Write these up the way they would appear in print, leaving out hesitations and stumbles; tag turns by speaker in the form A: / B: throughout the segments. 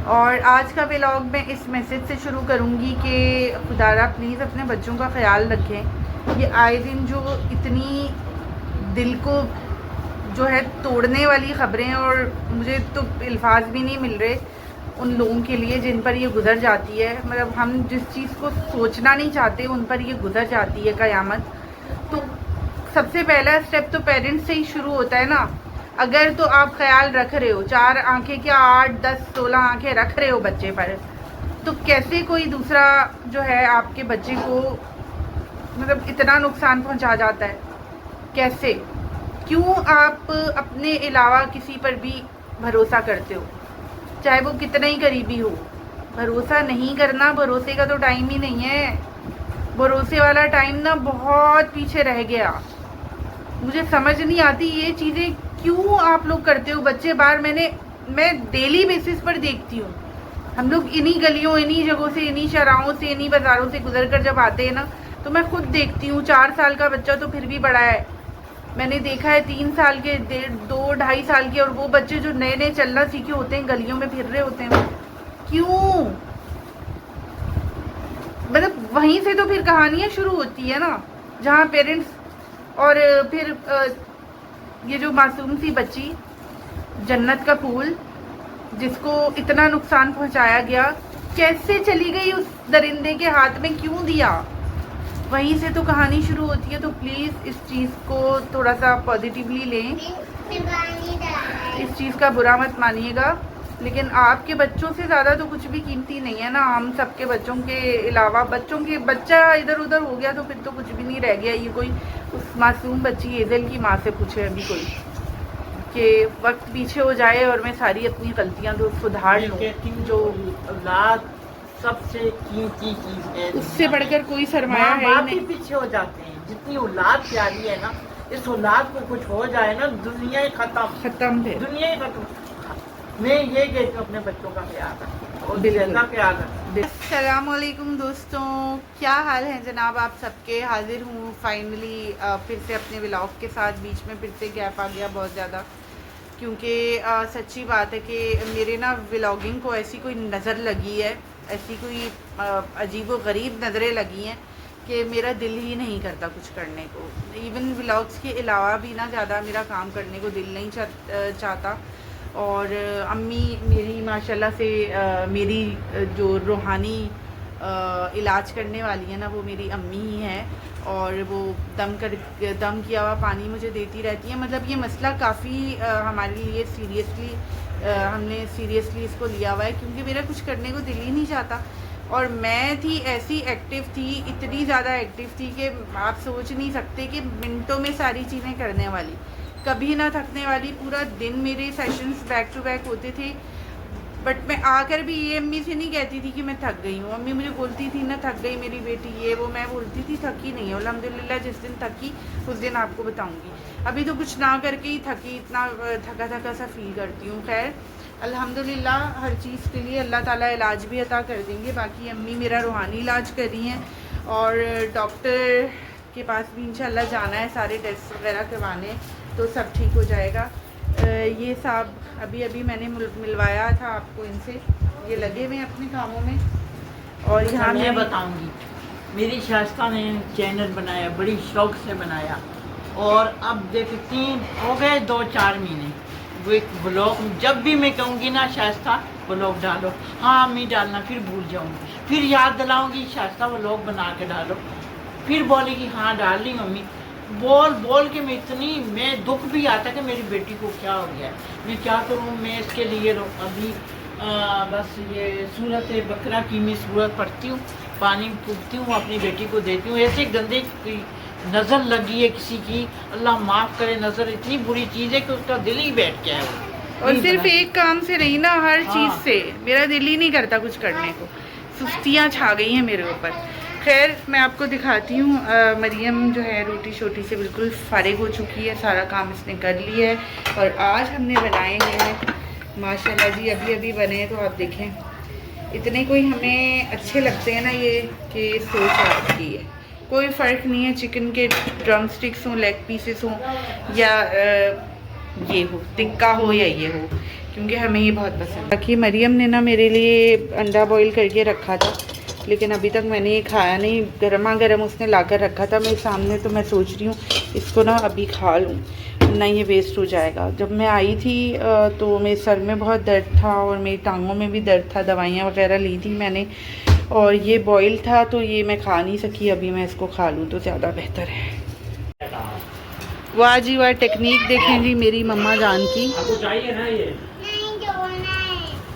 A: और आज का व्लॉग मैं इस मैसेज से शुरू करूँगी कि खुदारा प्लीज़ अपने बच्चों का ख्याल रखें। ये आए दिन जो इतनी दिल को जो है तोड़ने वाली ख़बरें, और मुझे तो अल्फाज भी नहीं मिल रहे उन लोगों के लिए जिन पर ये गुजर जाती है। मतलब हम जिस चीज़ को सोचना नहीं चाहते उन पर ये गुजर जाती है क़यामत। तो सबसे पहला स्टेप तो पेरेंट्स से ही शुरू होता है ना। अगर तो आप ख्याल रख रहे हो, 4 आंखें क्या 8, 10, 16 आंखें रख रहे हो बच्चे पर, तो कैसे कोई दूसरा जो है आपके बच्चे को मतलब इतना नुकसान पहुंचा जाता है? कैसे? क्यों आप अपने अलावा किसी पर भी भरोसा करते हो, चाहे वो कितना ही करीबी हो? भरोसा नहीं करना, भरोसे का तो टाइम ही नहीं है। भरोसे वाला टाइम ना बहुत पीछे रह गया। मुझे समझ नहीं आती ये चीज़ें क्यों आप लोग करते हो। बच्चे बाहर मैं डेली बेसिस पर देखती हूँ। हम लोग इन्हीं गलियों, इन्हीं जगहों से, इन्हीं शहरों से, इन्हीं बाज़ारों से गुजर कर जब आते हैं ना, तो मैं खुद देखती हूँ 4 साल का बच्चा तो फिर भी बड़ा है। मैंने देखा है 3 साल के, 2, 2.5 साल के, और वो बच्चे जो नए नए चलना सीखे होते हैं, गलियों में फिर रहे होते हैं। क्यों? मतलब वहीं से तो फिर कहानियाँ शुरू होती है ना, जहाँ पेरेंट्स और फिर ये जो मासूम सी बच्ची, जन्नत का फूल, जिसको इतना नुकसान पहुंचाया गया, कैसे चली गई उस दरिंदे के हाथ में? क्यों दिया? वहीं से तो कहानी शुरू होती है। तो प्लीज़ इस चीज़ को थोड़ा सा पॉजिटिवली लें, इस चीज़ का बुरा मत मानिएगा। लेकिन आपके बच्चों से ज़्यादा तो कुछ भी कीमती नहीं है ना। हम सबके बच्चों के अलावा बच्चा इधर उधर हो गया तो फिर तो कुछ भी नहीं रह गया। ये कोई उस मासूम बच्ची एजल की माँ से पूछे अभी कोई कि वक्त पीछे हो जाए और मैं सारी अपनी गलतियाँ तो सुधार लूँ। जो
B: औलाद सबसे कीमती चीज है,
A: उससे बढ़कर कोई सरमाया है ही नहीं।
B: पीछे हो जाते हैं। जितनी औलाद प्यारी है ना, इस औलाद को कुछ हो जाए ना, दुनिया ही खत्म
A: है।
B: दुनिया ही खत्म। मैं ये कहती हूँ अपने बच्चों का ख्याल रखें और ज्यादा ख्याल रखें।
A: अस्सलामुअलैकुम दोस्तों, क्या हाल है जनाब आप सबके? हाजिर हूँ फाइनली फिर से अपने व्लॉग के साथ। बीच में फिर से गैप आ गया बहुत ज़्यादा, क्योंकि सच्ची बात है कि मेरे ना व्लॉगिंग को ऐसी कोई नज़र लगी है, ऐसी कोई अजीब व गरीब नज़रें लगी हैं कि मेरा दिल ही नहीं करता कुछ करने को। इवन व्लॉग्स के अलावा भी ना ज़्यादा मेरा काम करने को दिल नहीं चाहता। और अम्मी मेरी माशाल्लाह से मेरी जो रूहानी इलाज करने वाली है ना, वो मेरी अम्मी ही हैं। और वो दम किया हुआ पानी मुझे देती रहती है। मतलब ये मसला काफ़ी हमारे लिए सीरियसली, हमने सीरियसली इसको लिया हुआ है, क्योंकि मेरा कुछ करने को दिल ही नहीं चाहता। और मैं थी ऐसी एक्टिव थी, इतनी ज़्यादा एक्टिव थी कि आप सोच नहीं सकते कि मिनटों में सारी चीज़ें करने वाली, कभी ना थकने वाली। पूरा दिन मेरे सेशंस बैक टू बैक होते थे। बट मैं आकर भी ये अम्मी से नहीं कहती थी कि मैं थक गई हूँ। अम्मी मुझे बोलती थी ना थक गई मेरी बेटी, ये वो। मैं बोलती थी थकी नहीं है, अल्हम्दुलिल्लाह। जिस दिन थकी उस दिन आपको बताऊँगी। अभी तो कुछ ना करके ही थकी, इतना थका थका सा फील करती हूँ। खैर अल्हम्दुलिल्लाह, हर चीज़ के लिए अल्लाह ताला इलाज भी अता कर देंगे। बाकी अम्मी मेरा रूहानी इलाज कर रही हैं, और डॉक्टर के पास भी इंशाल्लाह जाना है, सारे टेस्ट वगैरह करवाने, तो सब ठीक हो जाएगा। ये साहब अभी मैंने मिलवाया था आपको इनसे, ये लगे हुए हैं अपने कामों में। और यहाँ
B: मैं बताऊंगी, मेरी शास्ता ने चैनल बनाया, बड़ी शौक से बनाया, और अब देखती हो गए 2-4 महीने। वो एक ब्लॉग, जब भी मैं कहूँगी ना शास्ता ब्लॉग डालो, हाँ अम्मी डालना, फिर भूल जाऊँगी, फिर याद दिलाऊँगी शास्ता ब्लॉग बना के डालो, फिर बोलेगी हाँ डाल ली मम्मी। बोल के मैं दुख भी आता कि मेरी बेटी को क्या हो गया, मैं क्या करूँ। मैं इसके लिए अभी बस ये सूरत बकरा की मैं सूरत पढ़ती हूँ, पानी पूछती हूँ, अपनी बेटी को देती हूँ। ऐसे गंदे की नज़र लगी है किसी की, अल्लाह माफ़ करे। नज़र इतनी बुरी चीज़ है कि उसका दिल ही बैठ गया है।
A: और सिर्फ एक काम से नहीं ना, हर चीज़ से मेरा दिल ही नहीं करता कुछ करने को। सुस्तियाँ छा गई हैं मेरे ऊपर। खैर मैं आपको दिखाती हूँ। मरियम जो है रोटी शोटी से बिल्कुल फारिग हो चुकी है, सारा काम इसने कर लिया है। और आज हमने बनाए हैं माशाल्लाह जी, अभी बने तो आप देखें इतने कोई हमें अच्छे लगते हैं ना ये, कि सोच आपकी है। कोई फ़र्क नहीं है चिकन के ड्रम स्टिक्स हों, लेग पीसेस हों, या ये हो टिक्का हो या ये हो, क्योंकि हमें ये बहुत पसंद है। बाकी मरियम ने ना मेरे लिए अंडा बॉईल करके रखा था, लेकिन अभी तक मैंने ये खाया नहीं। गर्मा गर्म उसने लाकर रखा था मेरे सामने, तो मैं सोच रही हूँ इसको ना अभी खा लूँ, ना ये वेस्ट हो जाएगा। जब मैं आई थी तो मेरे सर में बहुत दर्द था और मेरी टांगों में भी दर्द था, दवाइयाँ वगैरह ली थी मैंने, और ये बॉईल था तो ये मैं खा नहीं सकी। अभी मैं इसको खा लूँ तो ज़्यादा बेहतर है। वाह जी वाह, टेक्निक देखें जी मेरी मम्मा जान की।
C: आपको चाहिए ना ये?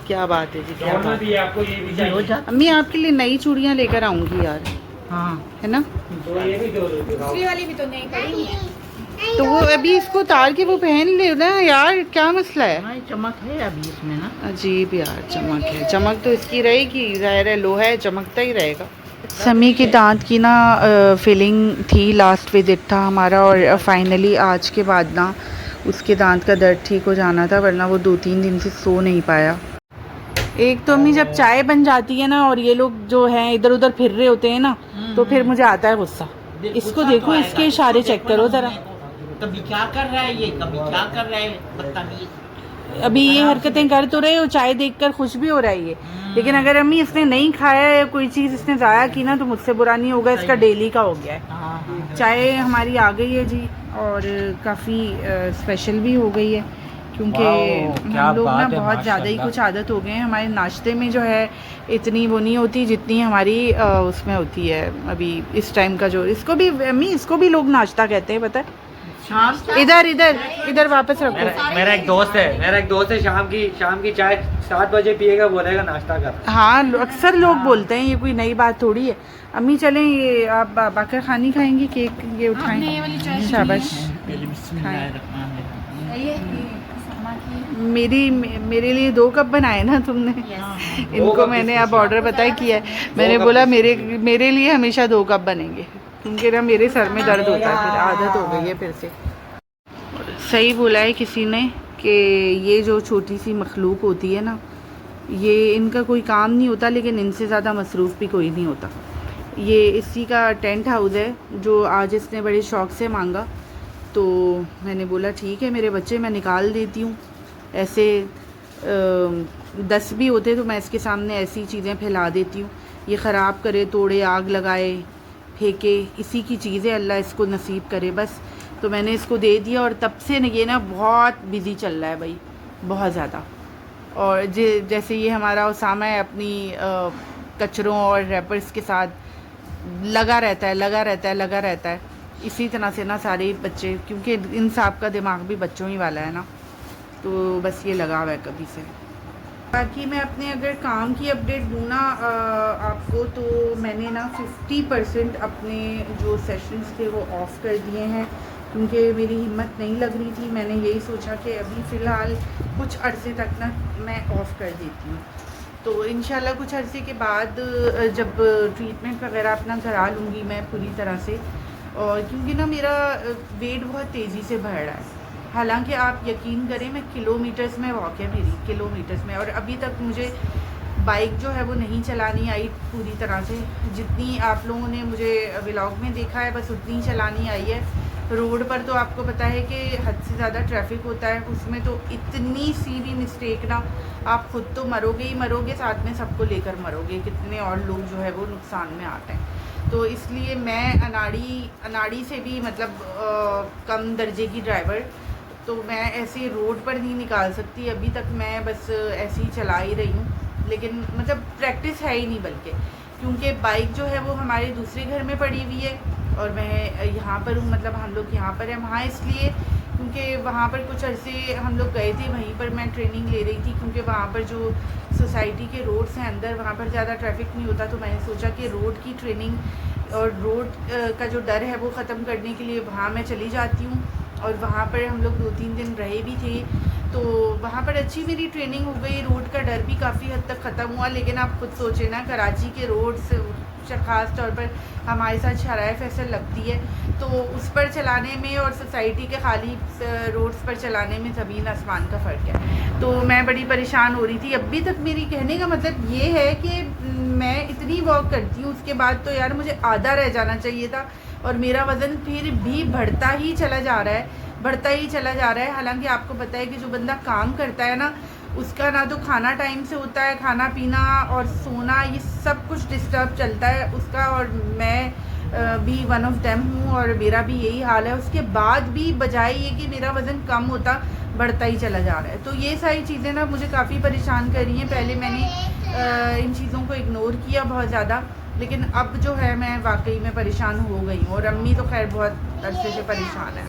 A: क्या बात है जी, क्या बात
C: भी है आपको, ये भी चाहिए।
A: अम्मी आपके लिए नई चूड़ियाँ लेकर आऊँगी यार,
B: हाँ
A: है ना।
C: तो ये भी दो
D: दूसरी वाली भी तो नहीं पड़ी है।
A: तो वो अभी इसको उतार के वो पहन ले ना यार, क्या मसला है।
B: हाँ, चमक है अभी इसमें ना।
A: अजीब यार, चमक है, चमक तो इसकी रहेगी, ज़ाहिर है लोहा है, चमकता ही रहेगा। समी के दांत की ना फिलिंग थी, लास्ट विजिट था हमारा, और फाइनली आज के बाद ना उसके दांत का दर्द ठीक हो जाना था, वरना वो 2-3 दिन से सो नहीं पाया। एक तो अम्मी जब चाय बन जाती है ना और ये लोग जो हैं इधर उधर फिर रहे होते हैं ना, तो फिर मुझे आता है गुस्सा। इसको देखो, इसके इशारे चेक करो ज़रा।
B: कभी क्या कर रहा है ये, कभी क्या कर रहा है, बदतमीज।
A: अभी ये हरकतें कर तो रहे हो, चाय देखकर खुश भी हो रहा है ये, लेकिन अगर अम्मी इसने नहीं खाया है कोई चीज़, इसने ज़ाया की ना, तो मुझसे बुरा नहीं होगा, इसका डेली का हो गया है।
B: हाँ,
A: चाय हमारी आ गई है जी, और काफ़ी स्पेशल भी हो गई है, क्योंकि हम लोग ना बहुत ज़्यादा ही कुछ आदत हो गए हैं। हमारे नाश्ते में जो है इतनी वो नहीं होती जितनी हमारी उसमें होती है अभी इस टाइम का। जो इसको भी अम्मी, इसको भी लोग नाश्ता कहते हैं, पता है। इधर इधर इधर वापस रखो।
C: मेरा एक दोस्त है शाम की चाय 7 बजे पिएगा, बोलेगा नाश्ता कर।
A: हाँ, अक्सर लोग बोलते हैं, ये कोई नई बात थोड़ी है। अम्मी चलें, ये आप बाकर खानी खाएंगी, केक ये उठाएं। शाबाश। मेरे लिए 2 कप बनाए ना तुमने। इनको मैंने अब ऑर्डर पता है किया है, मैंने बोला मेरे लिए हमेशा 2 कप बनेंगे, क्योंकि ना मेरे सर में दर्द होता है, फिर आदत हो गई है फिर से। सही बोला है किसी ने कि ये जो छोटी सी मखलूक होती है ना, ये इनका कोई काम नहीं होता, लेकिन इनसे ज़्यादा मसरूफ़ भी कोई नहीं होता। ये इसी का टेंट हाउस है, जो आज इसने बड़े शौक़ से मांगा, तो मैंने बोला ठीक है मेरे बच्चे, मैं निकाल देती हूँ। ऐसे 10 भी होते तो मैं इसके सामने ऐसी चीज़ें फैला देती हूँ। ये ख़राब करे, तोड़े, आग लगाए, फेंके, इसी की चीज़ें अल्लाह इसको नसीब करे बस। तो मैंने इसको दे दिया, और तब से ये ना बहुत बिज़ी चल रहा है भाई, बहुत ज़्यादा। और जैसे ये हमारा उसामा है, अपनी कचरों और रैपर्स के साथ लगा रहता है। इसी तरह से ना सारे बच्चे, क्योंकि इंसाफ का दिमाग भी बच्चों ही वाला है ना, तो बस ये लगा हुआ है कभी से। बाकी मैं अपने अगर काम की अपडेट दूँ ना आपको, तो मैंने ना 50% अपने जो सेशंस थे वो ऑफ़ कर दिए हैं, क्योंकि मेरी हिम्मत नहीं लग रही थी। मैंने यही सोचा कि अभी फ़िलहाल कुछ अरसे तक ना मैं ऑफ़ कर देती हूँ, तो इंशाल्लाह कुछ अरसे के बाद जब ट्रीटमेंट वगैरह अपना करा लूँगी मैं पूरी तरह से। और क्योंकि ना मेरा वेट बहुत तेज़ी से बढ़ रहा है, हालांकि आप यकीन करें मैं किलोमीटर्स में वॉक है मेरी, किलोमीटर्स में, और अभी तक मुझे बाइक जो है वो नहीं चलानी आई पूरी तरह से। जितनी आप लोगों ने मुझे व्लॉग में देखा है बस उतनी ही चलानी आई है। रोड पर तो आपको पता है कि हद से ज़्यादा ट्रैफिक होता है, उसमें तो इतनी सी भी मिस्टेक ना, आप खुद तो मरोगे ही मरोगे, साथ में सबको लेकर मरोगे, कितने और लोग जो है वो नुकसान में आते हैं। तो इसलिए मैं अनाड़ी से भी मतलब कम दर्जे की ड्राइवर, तो मैं ऐसे रोड पर नहीं निकाल सकती। अभी तक मैं बस ऐसे ही चला ही रही हूँ, लेकिन मतलब प्रैक्टिस है ही नहीं, बल्कि क्योंकि बाइक जो है वो हमारे दूसरे घर में पड़ी हुई है और मैं यहाँ पर हूँ, मतलब हम लोग यहाँ पर हैं। वहाँ इसलिए क्योंकि वहाँ पर कुछ अरसे हम लोग गए थे, वहीं पर मैं ट्रेनिंग ले रही थी, क्योंकि वहाँ पर जो सोसाइटी के रोड्स हैं अंदर, वहाँ पर ज़्यादा ट्रैफिक नहीं होता। तो मैंने सोचा कि रोड की ट्रेनिंग और रोड का जो डर है वो ख़त्म करने के लिए वहाँ मैं चली जाती हूँ। और वहाँ पर हम लोग 2-3 दिन रहे भी थे, तो वहाँ पर अच्छी मेरी ट्रेनिंग हो गई, रोड का डर भी काफ़ी हद तक ख़त्म हुआ। लेकिन आप खुद सोचें ना, कराची के रोड्स ख़ास तौर पर हमारे साथ शराय फैसल लगती है, तो उस पर चलाने में और सोसाइटी के खाली रोड्स पर चलाने में ज़मीन आसमान का फ़र्क है। तो मैं बड़ी परेशान हो रही थी। अभी तक मेरी कहने का मतलब ये है कि मैं इतनी वॉक करती हूँ, उसके बाद तो यार मुझे आधा रह जाना चाहिए था, और मेरा वज़न फिर भी बढ़ता ही चला जा रहा है। हालांकि आपको पता है कि जो बंदा काम करता है ना, उसका ना तो खाना टाइम से होता है, खाना पीना और सोना ये सब कुछ डिस्टर्ब चलता है उसका, और मैं भी वन ऑफ देम हूँ और मेरा भी यही हाल है। उसके बाद भी बजाय ये कि मेरा वज़न कम होता, बढ़ता ही चला जा रहा है। तो ये सारी चीज़ें ना मुझे काफ़ी परेशान कर रही हैं। पहले मैंने इन चीज़ों को इग्नोर किया बहुत ज़्यादा, लेकिन अब जो है मैं वाकई में परेशान हो गई हूँ, और अम्मी तो खैर बहुत अरसे से परेशान है।